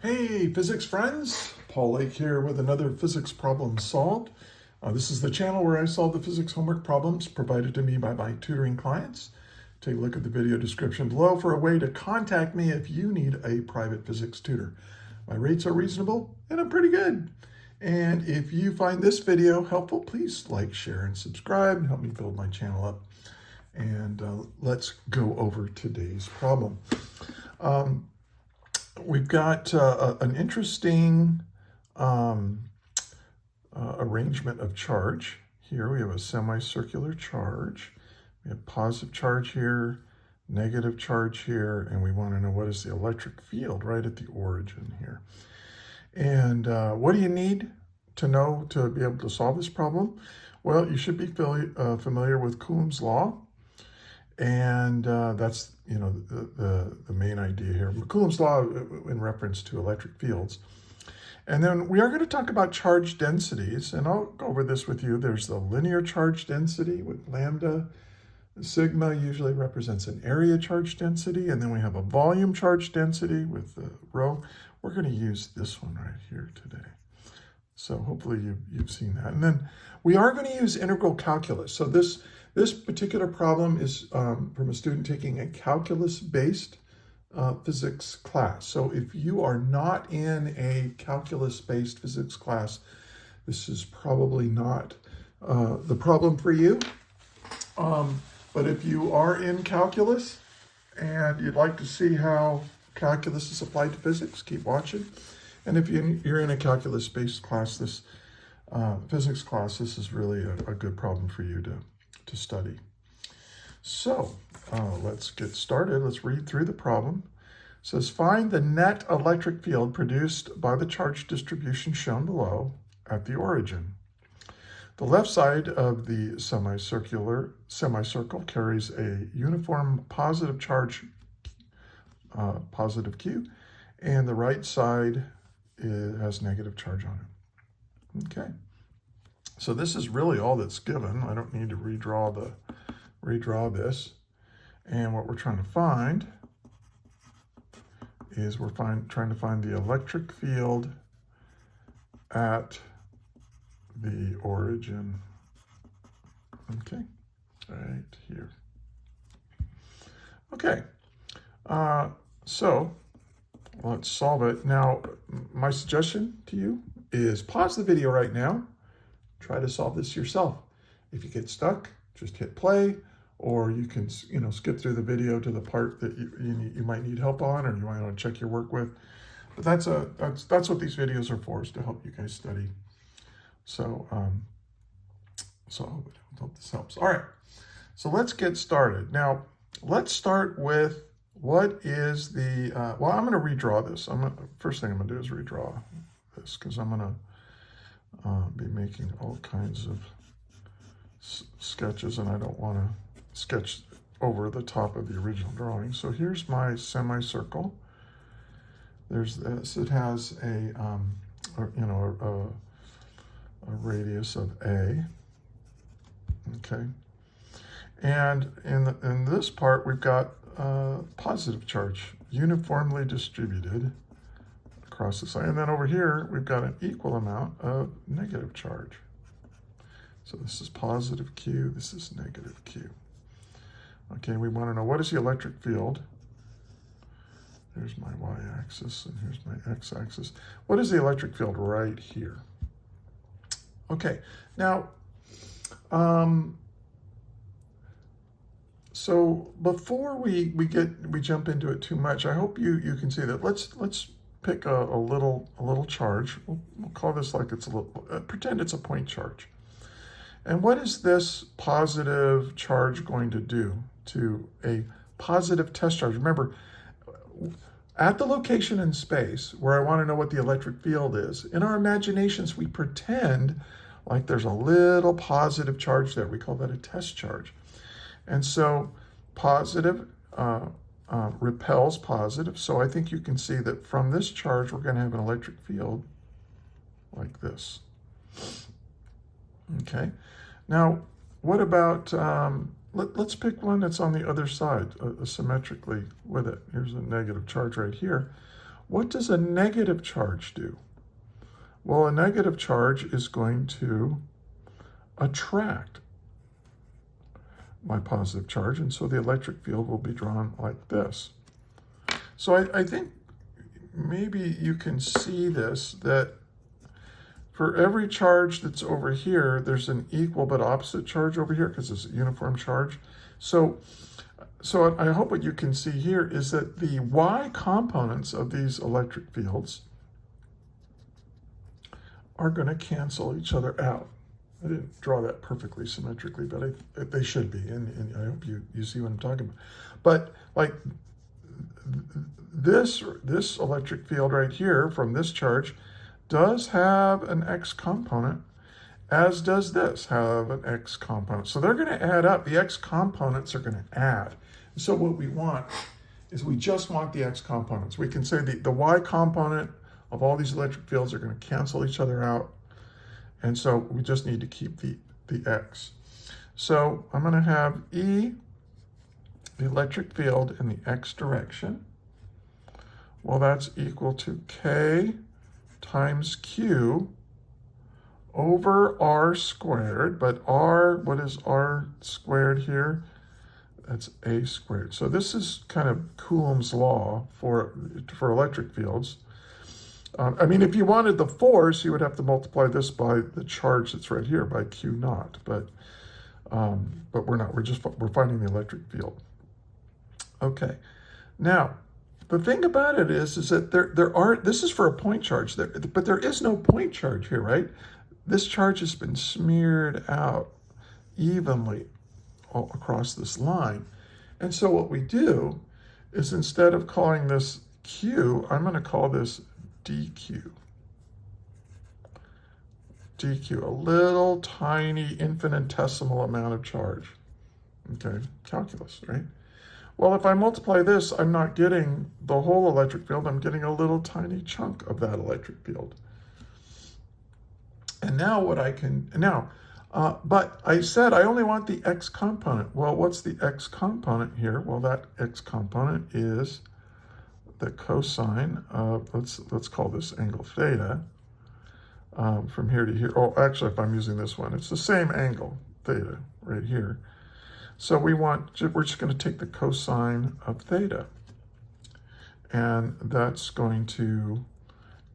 Hey, physics friends! Paul Lake here with another physics problem solved. This is the channel where I solve the physics homework problems provided to me by my tutoring clients. Take a look at the video description below for a way to contact me if you need a private physics tutor. My rates are reasonable and I'm pretty good. And if you find this video helpful, please like, share, and subscribe and help me build my channel up. And let's go over today's problem. We've got an interesting arrangement of charge. Here we have a semicircular charge. We have positive charge here, negative charge here, and we want to know what is the electric field right at the origin here. And what do you need to know to be able to solve this problem? Well, you should be familiar with Coulomb's law. And that's, the main idea here. Coulomb's law in reference to electric fields. And then we are going to talk about charge densities, and I'll go over this with you. There's the linear charge density with lambda. Sigma usually represents an area charge density, and then we have a volume charge density with the rho. We're going to use this one right here today. So hopefully you've seen that. And then we are going to use integral calculus. So this particular problem is from a student taking a calculus-based physics class. So if you are not in a calculus-based physics class, this is probably not the problem for you. But if you are in calculus and you'd like to see how calculus is applied to physics, keep watching. And if you're in a calculus-based class, this physics class, this is really a good problem for you to study. So let's get started. Let's read through the problem. It says, find the net electric field produced by the charge distribution shown below at the origin. The left side of the semicircle carries a uniform positive charge, positive Q, and the right side has negative charge on it. Okay. So this is really all that's given. I don't need to redraw this. And what we're trying to find is trying to find the electric field at the origin. Okay, right here. Okay, so let's solve it. Now, my suggestion to you is pause the video right now. Try to solve this yourself. If you get stuck, just hit play, or you can, skip through the video to the part that you might need help on, or you might want to check your work with. But that's what these videos are for, is to help you guys study. So, I hope this helps. All right, so let's get started. Now, let's start with what is the, well, I'm going to redraw this. First thing I'm going to do is redraw this, because I'm going to be making all kinds of sketches, and I don't want to sketch over the top of the original drawing. So here's my semicircle. There's this. It has a radius of A. Okay, and in this part we've got positive charge uniformly distributed across the side, and then over here we've got an equal amount of negative charge. So this is positive Q, this is negative Q. Okay, we want to know what is the electric field. There's my y-axis and here's my x-axis. What is the electric field right here? Okay, now so before we jump into it too much, I hope you can see that. Let's pick a little charge. We'll call this like it's a little, pretend it's a point charge. And what is this positive charge going to do to a positive test charge? Remember, at the location in space where I want to know what the electric field is, in our imaginations, we pretend like there's a little positive charge there. We call that a test charge. And so positive repels positive. So I think you can see that from this charge, we're going to have an electric field like this. Okay. Now, what about, let's pick one that's on the other side, symmetrically with it. Here's a negative charge right here. What does a negative charge do? Well, a negative charge is going to attract my positive charge, and so the electric field will be drawn like this. So I think maybe you can see this, that for every charge that's over here, there's an equal but opposite charge over here because it's a uniform charge. So I hope what you can see here is that the y components of these electric fields are going to cancel each other out. I didn't draw that perfectly symmetrically, but they should be, and I hope you see what I'm talking about. But like this electric field right here from this charge does have an x component, as does this have an x component. So they're going to add up. The x components are going to add. So what we want is we just want the x components. We can say the y component of all these electric fields are going to cancel each other out. And so we just need to keep the x. So I'm going to have E, the electric field in the x direction. Well, that's equal to K times Q over R squared. But R, what is R squared here? That's A squared. So this is kind of Coulomb's law for electric fields. I mean, if you wanted the force, you would have to multiply this by the charge that's right here, by Q naught. But we're not. We're finding the electric field. Okay. Now, the thing about it is that there are. This is for a point charge, but there is no point charge here, right? This charge has been smeared out evenly all across this line, and so what we do is instead of calling this Q, I'm going to call this dq. dq, a little tiny infinitesimal amount of charge. Okay, calculus, right? Well, if I multiply this, I'm not getting the whole electric field. I'm getting a little tiny chunk of that electric field. And now what I can, but I said I only want the x component. Well, what's the x component here? Well, that x component is the cosine of, let's call this angle theta, from here to here. Oh, actually, if I'm using this one, it's the same angle, theta, right here. So we're just going to take the cosine of theta. And that's going to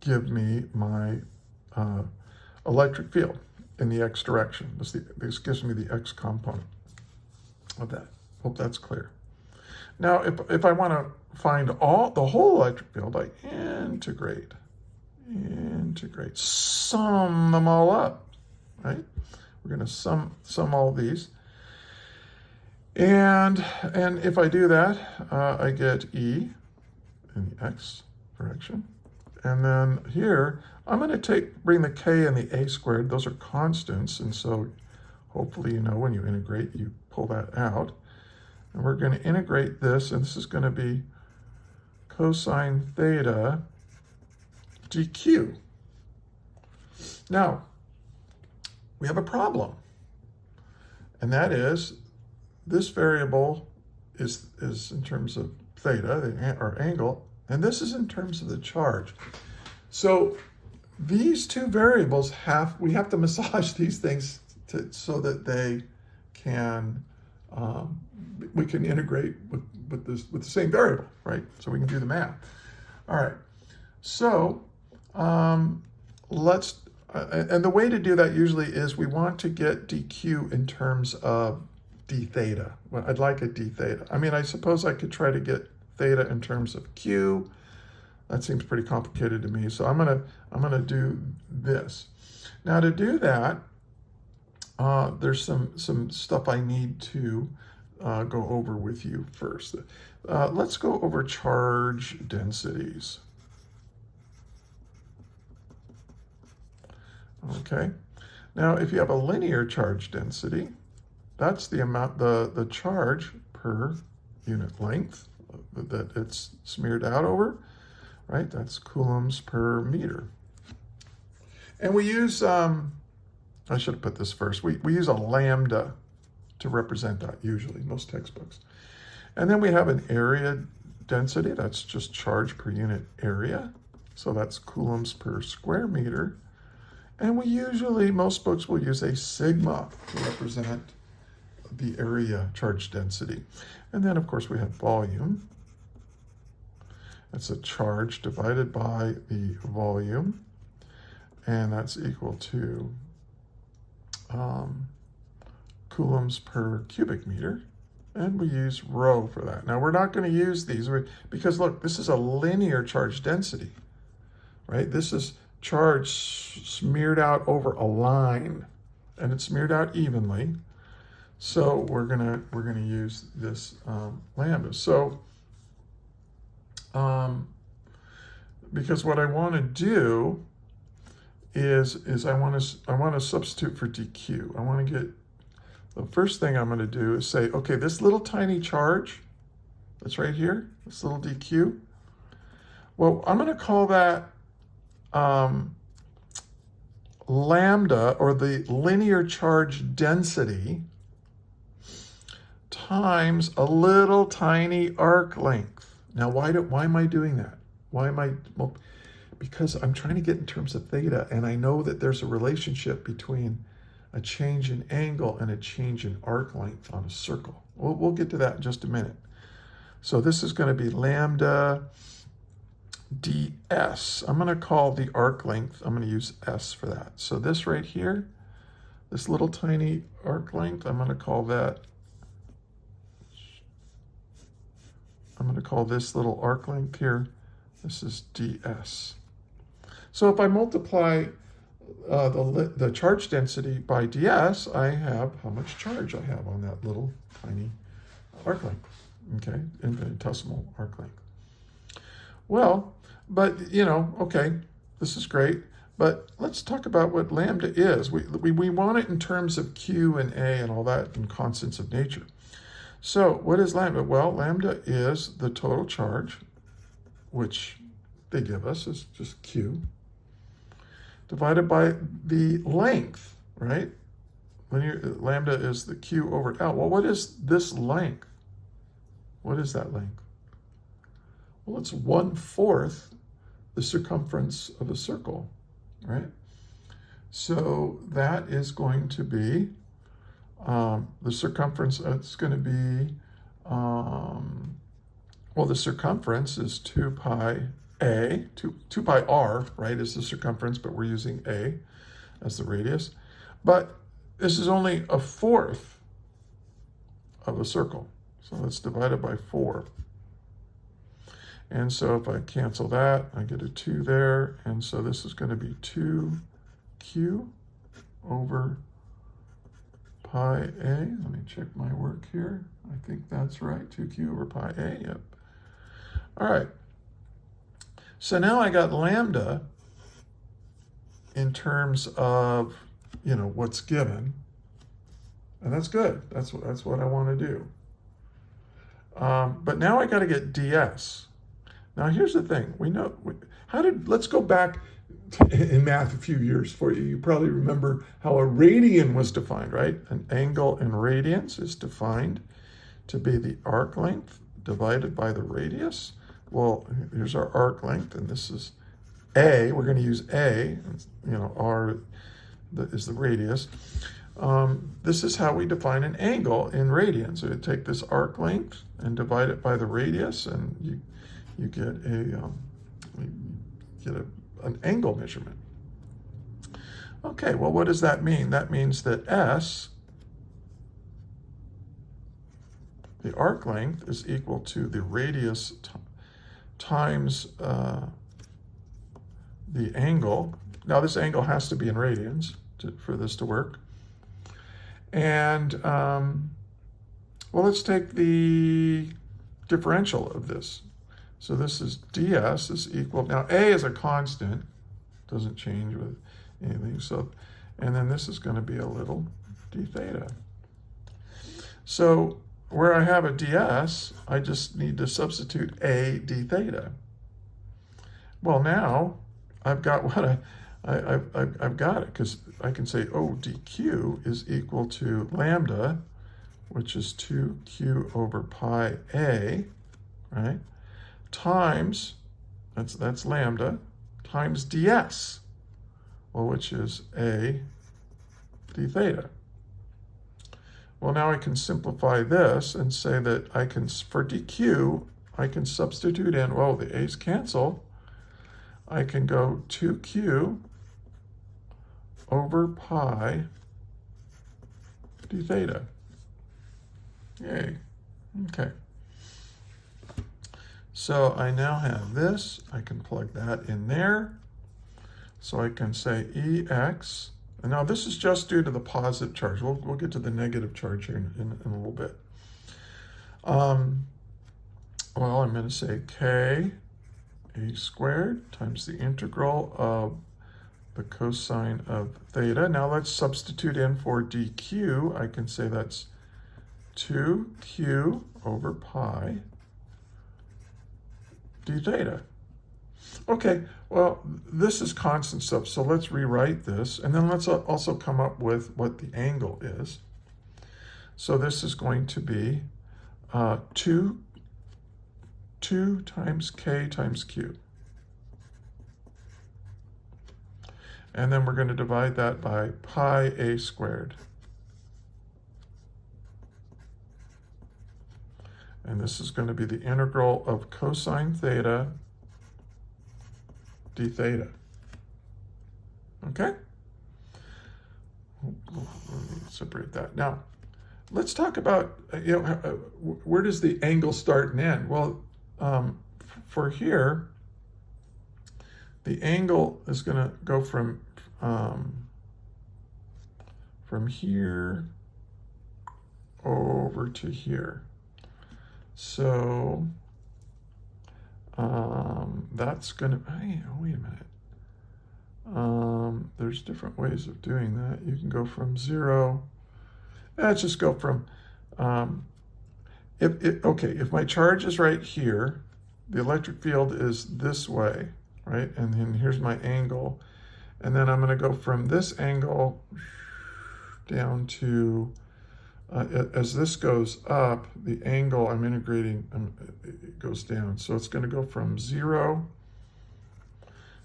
give me my electric field in the x direction. This gives me the x component of that. Hope that's clear. Now, if I want to find the whole electric field, I integrate, sum them all up, right? We're going to sum all these. And if I do that, I get E in the x direction. And then here, I'm going to bring the k and the a squared. Those are constants, and so hopefully you know when you integrate, you pull that out. And we're going to integrate this, and this is going to be cosine theta dq. Now, we have a problem, and that is this variable is in terms of theta, our angle, and this is in terms of the charge. So these two variables we have to massage these things so that they can we can integrate with the same variable, right? So we can do the math. All right. So let's and the way to do that usually is we want to get dq in terms of d theta. Well, I'd like a d theta. I mean, I suppose I could try to get theta in terms of q. That seems pretty complicated to me. So I'm gonna do this. Now to do that, there's some stuff I need to go over with you first. Let's go over charge densities. Okay. Now, if you have a linear charge density, that's the amount, the charge per unit length that it's smeared out over, right? That's coulombs per meter. And we use, I should have put this first. We use a lambda to represent that usually, most textbooks. And then we have an area density, that's just charge per unit area. So that's coulombs per square meter. And we usually, most books will use a sigma to represent the area charge density. And then of course we have volume. That's a charge divided by the volume. And that's equal to coulombs per cubic meter. And we use rho for that. Now we're not going to use these because look, this is a linear charge density, right? This is charge smeared out over a line, and it's smeared out evenly. So we're gonna use this lambda. So because what I want to do is I want to substitute for dq. I want to get, the first thing I'm going to do is say, okay, this little tiny charge that's right here, this little dq, well, I'm going to call that lambda, or the linear charge density, times a little tiny arc length. Now, why am I doing that? Why am I, well, because I'm trying to get in terms of theta, and I know that there's a relationship between a change in angle and a change in arc length on a circle. We'll get to that in just a minute. So this is going to be lambda ds. I'm going to call the arc length, I'm going to use s for that. So this right here, this little tiny arc length, I'm going to call that, I'm going to call this little arc length here, this is ds. So if I multiply the charge density by ds, I have how much charge I have on that little tiny arc length, okay, infinitesimal arc length. Well, but you know, okay, this is great, but let's talk about what lambda is. We want it in terms of q and a and all that and constants of nature. So what is lambda? Well, lambda is the total charge, which they give us is just q, divided by the length, right? Lambda is the q over L. Well, what is this length? What is that length? Well, it's 1/4 the circumference of a circle, right? So that is going to be the circumference. It's going to be, well, the circumference is 2 pi a, 2 pi r, right, is the circumference, but we're using a as the radius. But this is only 1/4 of a circle. So let's divide it by 4. And so if I cancel that, I get a 2 there. And so this is going to be 2q over pi a. Let me check my work here. I think that's right, 2q over pi a, yep. All right. So now I got lambda in terms of, you know, what's given. And that's good. That's what I want to do. But now I got to get ds. Now here's the thing. We know let's go back in math a few years for you. You probably remember how a radian was defined, right? An angle in radians is defined to be the arc length divided by the radius. Well, here's our arc length, and this is a. We're going to use a. You know, r is the radius. This is how we define an angle in radians. So you take this arc length and divide it by the radius, and you get an angle measurement. Okay, well, what does that mean? That means that s, the arc length, is equal to the radius times the angle. Now this angle has to be in radians for this to work. And, well, let's take the differential of this. So this is ds is equal, now a is a constant, doesn't change with anything. So, and then this is going to be a little d theta. So where I have a ds, I just need to substitute a d theta. Well, now I've got what I've got it, because I can say, oh, dq is equal to lambda, which is 2q over pi a, right? times, that's lambda, times ds, well, which is a d theta. Well, now I can simplify this and say that I can, for dq, I can substitute in, well, the a's cancel. I can go 2q over pi d theta. Yay. Okay. So I now have this. I can plug that in there. So I can say EX. And now this is just due to the positive charge. We'll get to the negative charge here in a little bit. Well, I'm going to say K a squared times the integral of the cosine of theta. Now let's substitute in for dq. I can say that's 2q over pi d theta. Okay, well, this is constant stuff, so let's rewrite this, and then let's also come up with what the angle is. So this is going to be 2 times k times q. And then we're going to divide that by pi a squared. And this is going to be the integral of cosine theta d theta. Okay? Let me separate that. Now, let's talk about, where does the angle start and end? Well, for here, the angle is going to go from here over to here. So that's going to, wait a minute. There's different ways of doing that. You can go from 0. Let's just go from, if my charge is right here, the electric field is this way, right? And then here's my angle. And then I'm going to go from this angle down to, as this goes up, the angle I'm integrating, it goes down. So it's going to go from 0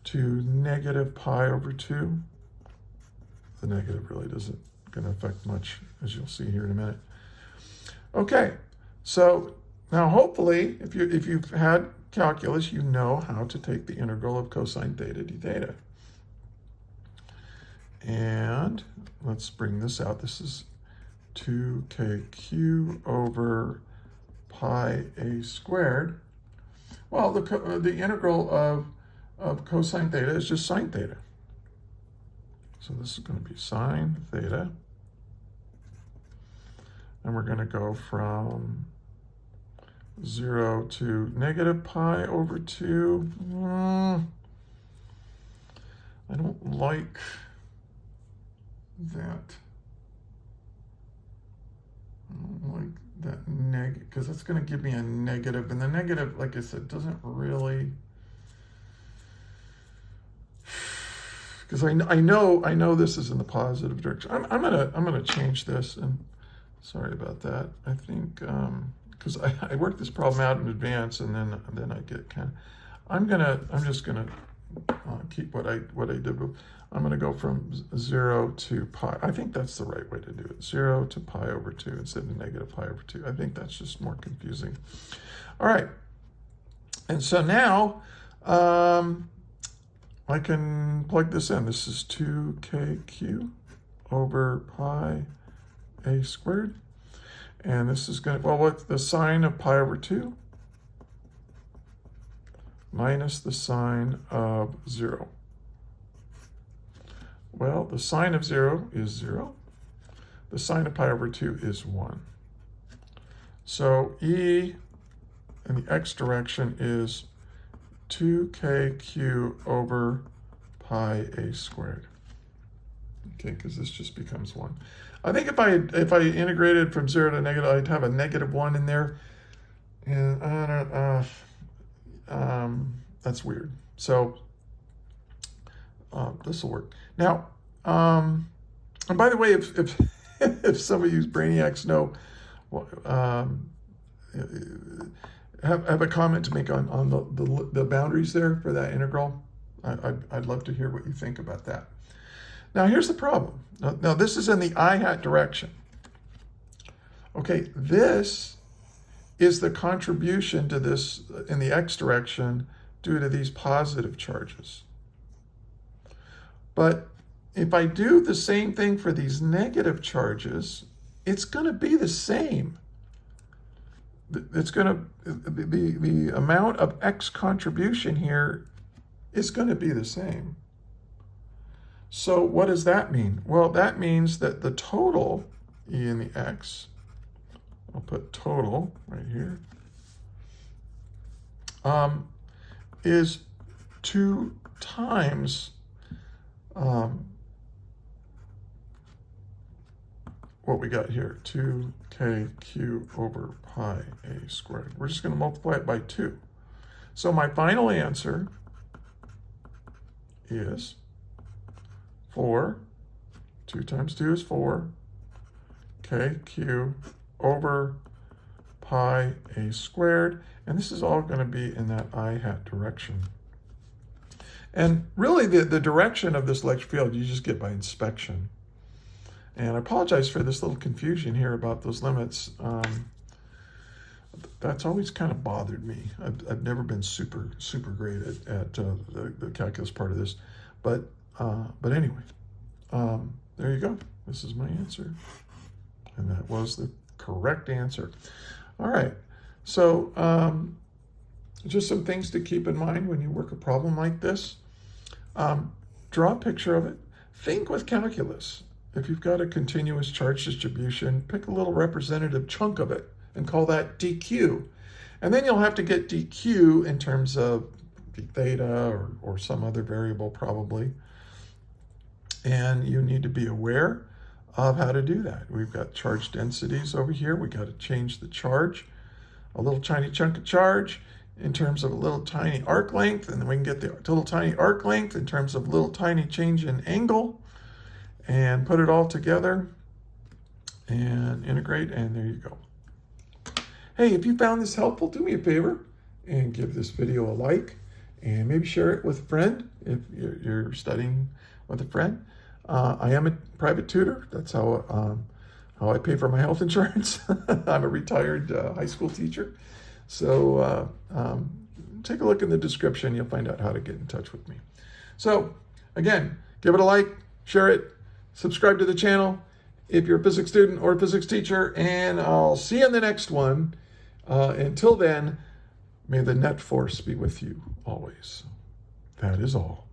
to negative pi over 2. The negative really doesn't going to affect much, as you'll see here in a minute. Okay, so now hopefully, if you've had calculus, you know how to take the integral of cosine theta d theta. And let's bring this out. This is 2kq over pi a squared. Well, the integral of cosine theta is just sine theta. So this is going to be sine theta. And we're going to go from 0 to negative pi over 2. I don't like that. I don't like that negative, because that's going to give me a negative. And the negative, like I said, doesn't really... Because I know this is in the positive direction. I'm gonna change this, and sorry about that. I think because I worked this problem out in advance, and then I get kind of. I'm just gonna keep what I did. I'm gonna go from 0 to pi. I think that's the right way to do it. 0 to pi over 2 instead of negative pi over 2. I think that's just more confusing. All right, and so now. I can plug this in. This is 2kq over pi a squared. And this is going to, well, what's the sine of pi over 2? Minus the sine of 0. Well, the sine of 0 is 0. The sine of pi over 2 is 1. So E in the x direction is 2kq over pi a squared. Okay, because this just becomes 1. I think if I integrated from 0 to negative, I'd have a negative 1 in there, and I don't. That's weird. So this will work now. And by the way, if some of you brainiacs know, have a comment to make on the boundaries there for that integral? I'd love to hear what you think about that. Now, here's the problem. Now this is in the I hat direction. Okay, this is the contribution to this in the x direction due to these positive charges. But if I do the same thing for these negative charges, it's going to be the same. It's going to, the amount of x contribution here is going to be the same. So what does that mean? Well, that means that the total E in the x, I'll put total right here, is 2 times what we got here, 2kq over pi a squared. We're just going to multiply it by 2. So my final answer is 4. 2 times 2 is 4. kq over pi a squared. And this is all going to be in that I hat direction. And really the direction of this electric field you just get by inspection. And I apologize for this little confusion here about those limits. That's always kind of bothered me. I've never been super great at the calculus part of this. But anyway, there you go. This is my answer. And that was the correct answer. All right. So just some things to keep in mind when you work a problem like this. Draw a picture of it. Think with calculus. If you've got a continuous charge distribution, pick a little representative chunk of it and call that dq. And then you'll have to get dq in terms of theta or some other variable probably. And you need to be aware of how to do that. We've got charge densities over here. We got to change the charge, a little tiny chunk of charge in terms of a little tiny arc length, and then we can get the little tiny arc length in terms of little tiny change in angle, and put it all together and integrate, and there you go. Hey, if you found this helpful, do me a favor and give this video a like, and maybe share it with a friend if you're studying with a friend. I am a private tutor. That's how I pay for my health insurance. I'm a retired high school teacher. So take a look in the description. You'll find out how to get in touch with me. So again, give it a like, share it, subscribe to the channel if you're a physics student or a physics teacher, and I'll see you in the next one. Until then, may the net force be with you always. That is all.